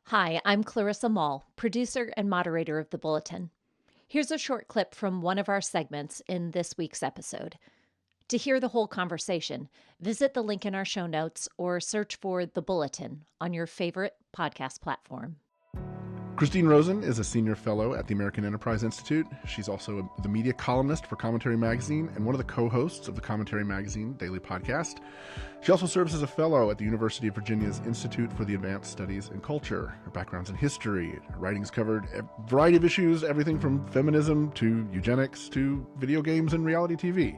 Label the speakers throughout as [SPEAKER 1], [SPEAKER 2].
[SPEAKER 1] Hi, I'm Clarissa Mall, producer and moderator of the Bulletin. Here's a short clip from one of our segments in this week's episode. To hear the whole conversation, visit the link in our show notes or search for The Bulletin on your favorite podcast platform.
[SPEAKER 2] Christine Rosen is a senior fellow at the American Enterprise Institute. She's also the media columnist for Commentary Magazine and one of the co-hosts of the Commentary Magazine daily podcast. She also serves as a fellow at the University of Virginia's Institute for the Advanced Studies in Culture. Her background's in history. Her writings covered a variety of issues, everything from feminism to eugenics to video games and reality TV.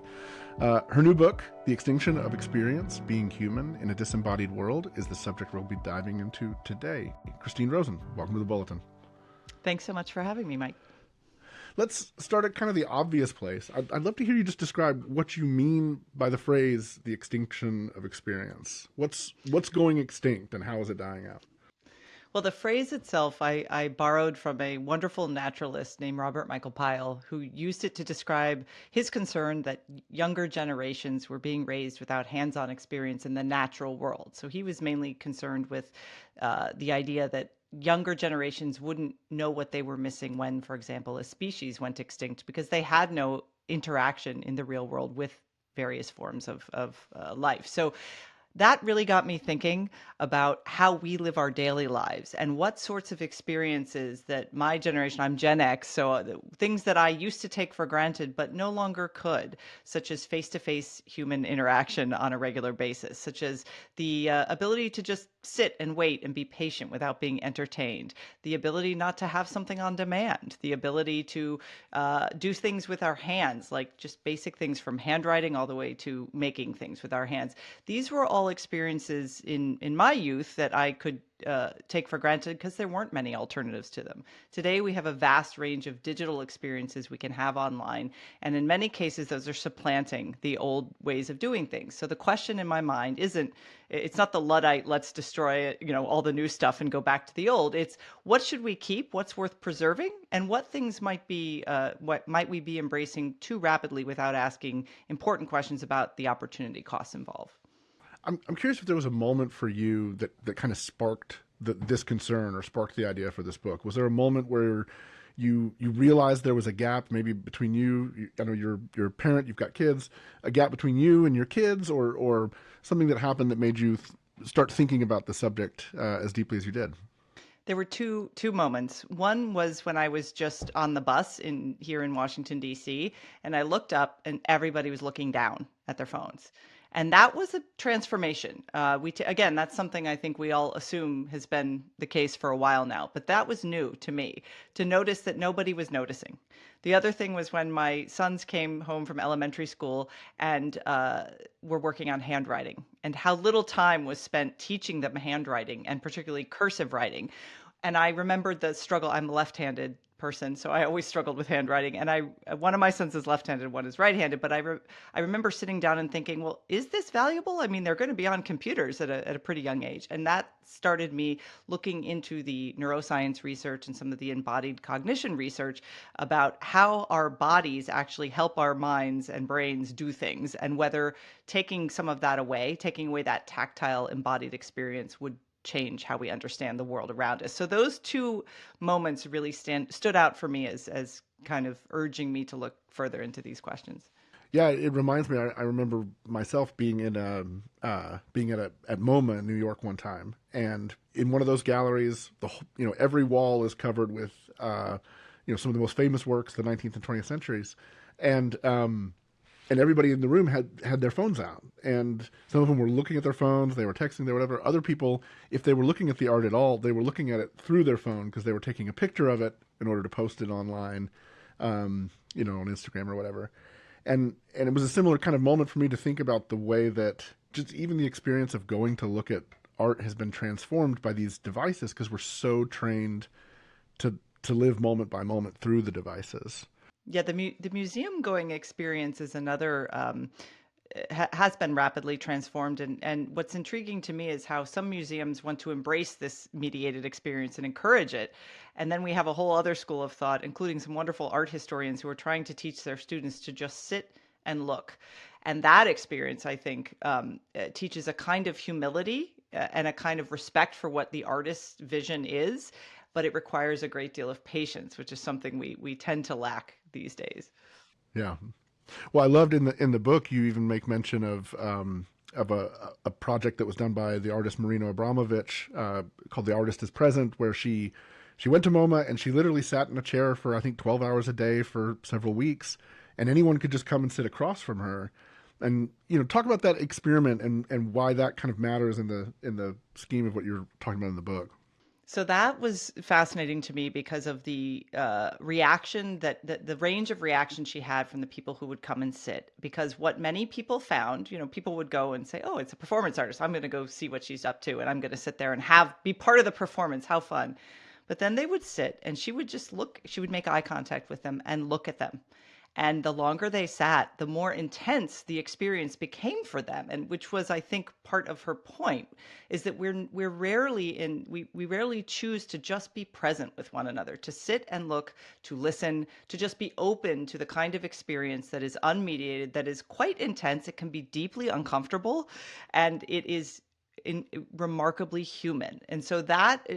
[SPEAKER 2] Her new book, The Extinction of Experience, Being Human in a Disembodied World, is the subject we'll be diving into today. Christine Rosen, welcome to the Bulletin.
[SPEAKER 3] Thanks so much for having me, Mike.
[SPEAKER 2] Let's start at kind of the obvious place. I'd love to hear you just describe what you mean by the phrase, the extinction of experience. What's going extinct and how is it dying out?
[SPEAKER 3] Well, the phrase itself, I borrowed from a wonderful naturalist named Robert Michael Pyle, who used it to describe his concern that younger generations were being raised without hands-on experience in the natural world. So he was mainly concerned with the idea that younger generations wouldn't know what they were missing when, for example, a species went extinct because they had no interaction in the real world with various forms of life. So that really got me thinking about how we live our daily lives and what sorts of experiences that my generation, I'm Gen X, so things that I used to take for granted but no longer could, such as face-to-face human interaction on a regular basis, such as the ability to just sit and wait and be patient without being entertained, the ability not to have something on demand, the ability to do things with our hands, like just basic things from handwriting all the way to making things with our hands. These were all experiences in my youth that I could take for granted because there weren't many alternatives to them. Today, we have a vast range of digital experiences we can have online. And in many cases, those are supplanting the old ways of doing things. So the question in my mind it's not the Luddite, let's destroy all the new stuff and go back to the old. It's what should we keep? What's worth preserving? And what things might we be embracing too rapidly without asking important questions about the opportunity costs involved?
[SPEAKER 2] I'm curious if there was a moment for you that kind of sparked this concern or sparked the idea for this book. Was there a moment where you realized there was a gap maybe between you, I know you're a parent, you've got kids, a gap between you and your kids, or something that happened that made you start thinking about the subject as deeply as you did?
[SPEAKER 3] There were two moments. One was when I was just on the bus here in Washington, D.C., and I looked up and everybody was looking down at their phones. And that was a transformation. Again, that's something I think we all assume has been the case for a while now, but that was new to me, to notice that nobody was noticing. The other thing was when my sons came home from elementary school and were working on handwriting, and how little time was spent teaching them handwriting, and particularly cursive writing. And I remembered the struggle. I'm a left-handed person, so I always struggled with handwriting. And one of my sons is left-handed, one is right-handed. But I remember sitting down and thinking, well, is this valuable? I mean, they're going to be on computers at a pretty young age. And that started me looking into the neuroscience research and some of the embodied cognition research about how our bodies actually help our minds and brains do things, and whether taking some of that away, taking away that tactile embodied experience, would change how we understand the world around us. So those two moments really stood out for me as kind of urging me to look further into these questions.
[SPEAKER 2] Yeah, it reminds me. I remember myself being at MoMA in New York one time, and in one of those galleries, every wall is covered with some of the most famous works of the 19th and 20th centuries, and everybody in the room had their phones out, and some of them were looking at their phones, they were texting, they were whatever. Other people, if they were looking at the art at all, they were looking at it through their phone because they were taking a picture of it in order to post it online, on Instagram or whatever. And it was a similar kind of moment for me to think about the way that just even the experience of going to look at art has been transformed by these devices because we're so trained to live moment by moment through the devices.
[SPEAKER 3] Yeah, the museum going experience is another has been rapidly transformed, and what's intriguing to me is how some museums want to embrace this mediated experience and encourage it, and then we have a whole other school of thought, including some wonderful art historians who are trying to teach their students to just sit and look. And that experience, I think, teaches a kind of humility and a kind of respect for what the artist's vision is, but it requires a great deal of patience, which is something we tend to lack these days.
[SPEAKER 2] Yeah. Well, I loved in the book you even make mention of a project that was done by the artist Marina Abramovich called "The Artist Is Present," where she went to MoMA and she literally sat in a chair for, I think, 12 hours a day for several weeks, and anyone could just come and sit across from her. And talk about that experiment and why that kind of matters in the scheme of what you're talking about in the book.
[SPEAKER 3] So that was fascinating to me because of the reaction that the range of reaction she had from the people who would come and sit. Because what many people found, people would go and say, "Oh, it's a performance artist. I'm going to go see what she's up to, and I'm going to sit there and be part of the performance. How fun!" But then they would sit, and she would just look. She would make eye contact with them and look at them. And the longer they sat, the more intense the experience became for them. And which was, I think, part of her point, is that we rarely choose to just be present with one another, to sit and look, to listen, to just be open to the kind of experience that is unmediated, that is quite intense. It can be deeply uncomfortable, and it is remarkably human. And so that,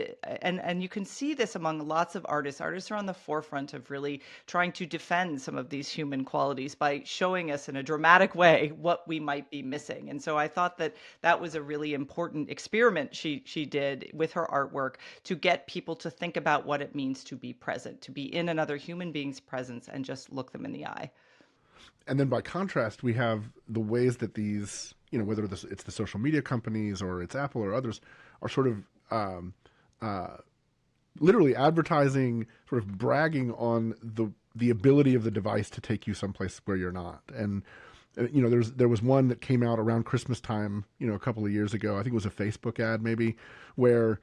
[SPEAKER 3] and you can see this among lots of artists. Artists are on the forefront of really trying to defend some of these human qualities by showing us in a dramatic way what we might be missing. And so I thought that was a really important experiment she did with her artwork, to get people to think about what it means to be present, to be in another human being's presence and just look them in the eye.
[SPEAKER 2] And then by contrast, we have the ways that these, whether it's the social media companies or it's Apple or others, are sort of literally advertising, sort of bragging on the ability of the device to take you someplace where you're not. And there was one that came out around Christmas time, a couple of years ago. I think it was a Facebook ad maybe, where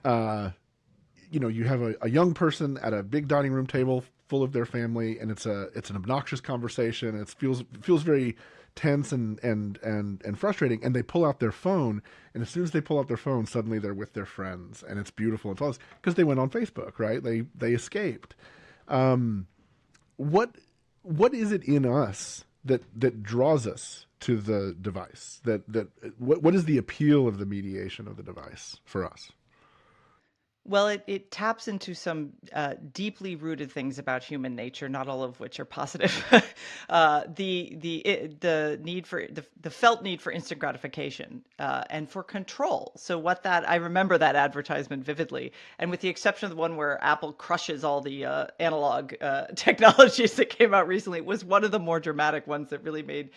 [SPEAKER 2] you have a young person at a big dining room table full of their family, and it's an obnoxious conversation. It feels very tense and frustrating. And they pull out their phone, and as soon as they pull out their phone, suddenly they're with their friends, and it's beautiful. It's all this because they went on Facebook, right? They escaped. What is it in us that draws us to the device? What is the appeal of the mediation of the device for us?
[SPEAKER 3] Well, it taps into some deeply rooted things about human nature, not all of which are positive. The need for the felt need for instant gratification and for control. So I remember that advertisement vividly, and with the exception of the one where Apple crushes all the analog technologies that came out recently, it was one of the more dramatic ones that really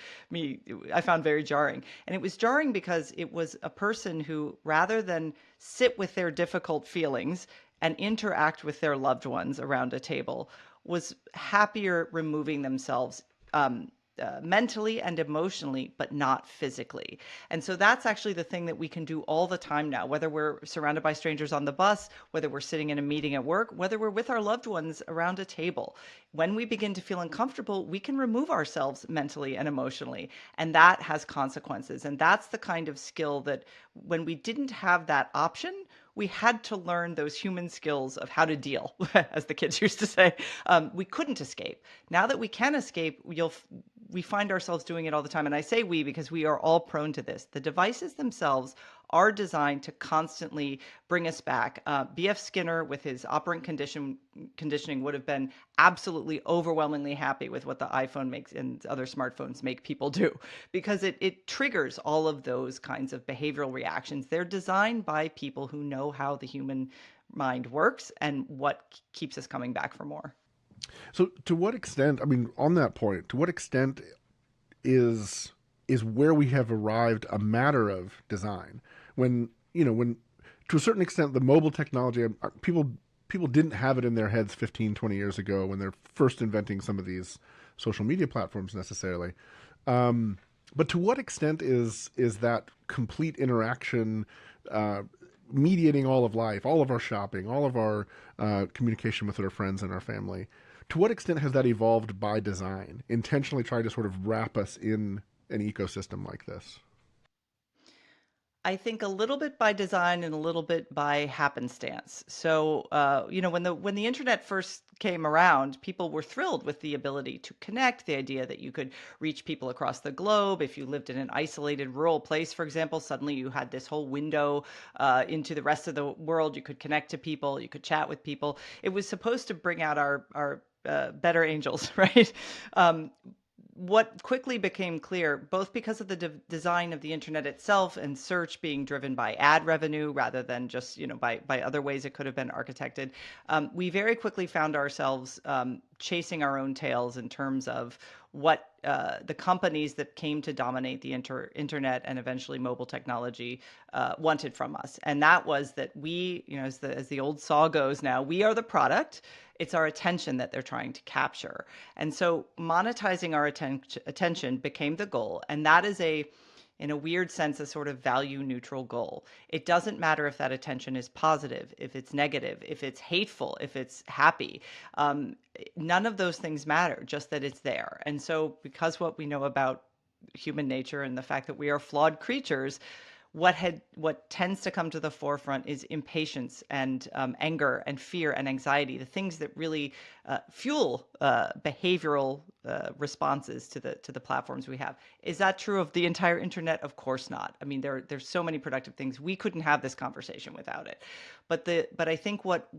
[SPEAKER 3] I found very jarring. And it was jarring because it was a person who, rather than sit with their difficult feelings and interact with their loved ones around a table, was happier removing themselves mentally and emotionally, but not physically. And so that's actually the thing that we can do all the time now, whether we're surrounded by strangers on the bus, whether we're sitting in a meeting at work, whether we're with our loved ones around a table. When we begin to feel uncomfortable, we can remove ourselves mentally and emotionally, and that has consequences. And that's the kind of skill that, when we didn't have that option, we had to learn those human skills of how to deal, as the kids used to say. We couldn't escape. Now that we can escape, we find ourselves doing it all the time. And I say we because we are all prone to this. The devices themselves are designed to constantly bring us back. B.F. Skinner, with his operant conditioning, would have been absolutely overwhelmingly happy with what the iPhone makes and other smartphones make people do, because it triggers all of those kinds of behavioral reactions. They're designed by people who know how the human mind works and what keeps us coming back for more.
[SPEAKER 2] So to what extent, I mean, on that point, to what extent is where we have arrived a matter of design? When to a certain extent, the mobile technology, people didn't have it in their heads 15, 20 years ago when they're first inventing some of these social media platforms necessarily. But to what extent is that complete interaction mediating all of life, all of our shopping, all of our communication with our friends and our family? To what extent has that evolved by design, intentionally trying to sort of wrap us in an ecosystem like this?
[SPEAKER 3] I think a little bit by design and a little bit by happenstance. So, when the internet first came around, people were thrilled with the ability to connect, the idea that you could reach people across the globe. If you lived in an isolated rural place, for example, suddenly you had this whole window into the rest of the world. You could connect to people, you could chat with people. It was supposed to bring out our better angels, right? What quickly became clear, both because of the design of the internet itself and search being driven by ad revenue rather than just by other ways it could have been architected, we very quickly found ourselves chasing our own tails in terms of what the companies that came to dominate the internet and eventually mobile technology wanted from us. And that was that we, as the old saw goes now, we are the product. It's our attention that they're trying to capture. And so monetizing our attention became the goal. And that is in a weird sense, a sort of value neutral goal. It doesn't matter if that attention is positive, if it's negative, if it's hateful, if it's happy. None of those things matter, just that it's there. And so because what we know about human nature and the fact that we are flawed creatures, what tends to come to the forefront is impatience and anger and fear and anxiety, the things that really fuel behavioral responses to the platforms we have. Is that true of the entire internet? Of course not. I mean, there's so many productive things. We couldn't have this conversation without it. But I think what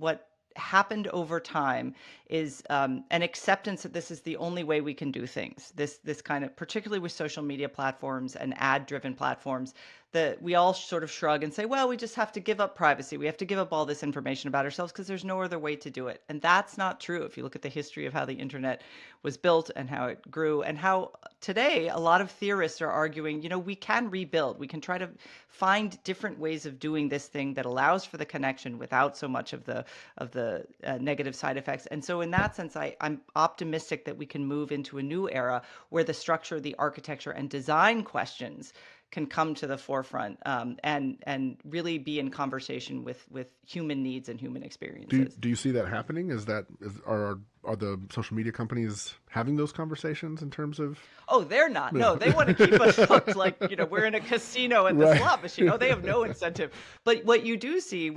[SPEAKER 3] happened over time is an acceptance that this is the only way we can do things. This kind of, particularly with social media platforms and ad-driven platforms, that we all sort of shrug and say, well, we just have to give up privacy. We have to give up all this information about ourselves because there's no other way to do it. And that's not true. If you look at the history of how the internet was built and how it grew, and how today a lot of theorists are arguing, we can rebuild. We can try to find different ways of doing this thing that allows for the connection without so much of the negative side effects. And so in that sense, I'm optimistic that we can move into a new era where the structure, the architecture, and design questions can come to the forefront and really be in conversation with human needs and human experiences.
[SPEAKER 2] Do you see that happening? Are the social media companies having those conversations in terms of?
[SPEAKER 3] Oh, they're not. No, they want to keep us hooked like, we're in a casino at the slot machine. Oh, they have no incentive. But what you do see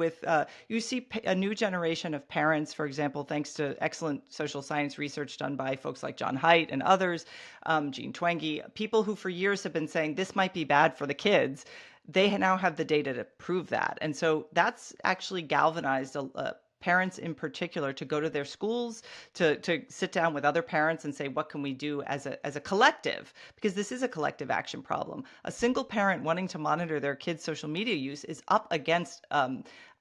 [SPEAKER 3] you see a new generation of parents, for example, thanks to excellent social science research done by folks like John Haidt and others, Jean Twenge, people who for years have been saying this might be bad for the kids. They now have the data to prove that. And so that's actually galvanized parents in particular to go to their schools, to sit down with other parents and say, what can we do as a collective? Because this is a collective action problem. A single parent wanting to monitor their kids' social media use is up against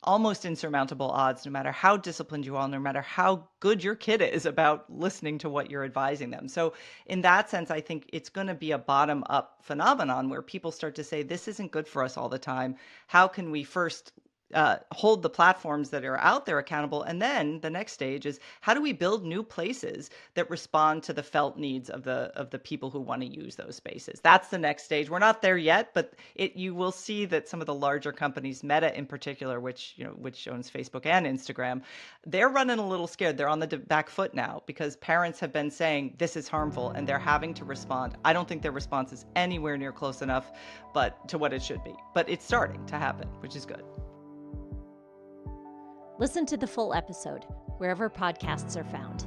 [SPEAKER 3] almost insurmountable odds, no matter how disciplined you are, no matter how good your kid is about listening to what you're advising them. So in that sense, I think it's going to be a bottom-up phenomenon where people start to say, this isn't good for us all the time. How can we first hold the platforms that are out there accountable? And then the next stage is, how do we build new places that respond to the felt needs of the people who want to use those spaces? That's the next stage. We're not there yet, but you will see that some of the larger companies, Meta in particular, which owns Facebook and Instagram, they're running a little scared. They're on the back foot now because parents have been saying this is harmful and they're having to respond. I don't think their response is anywhere near close enough, but to what it should be. But it's starting to happen, which is good.
[SPEAKER 1] Listen to the full episode wherever podcasts are found.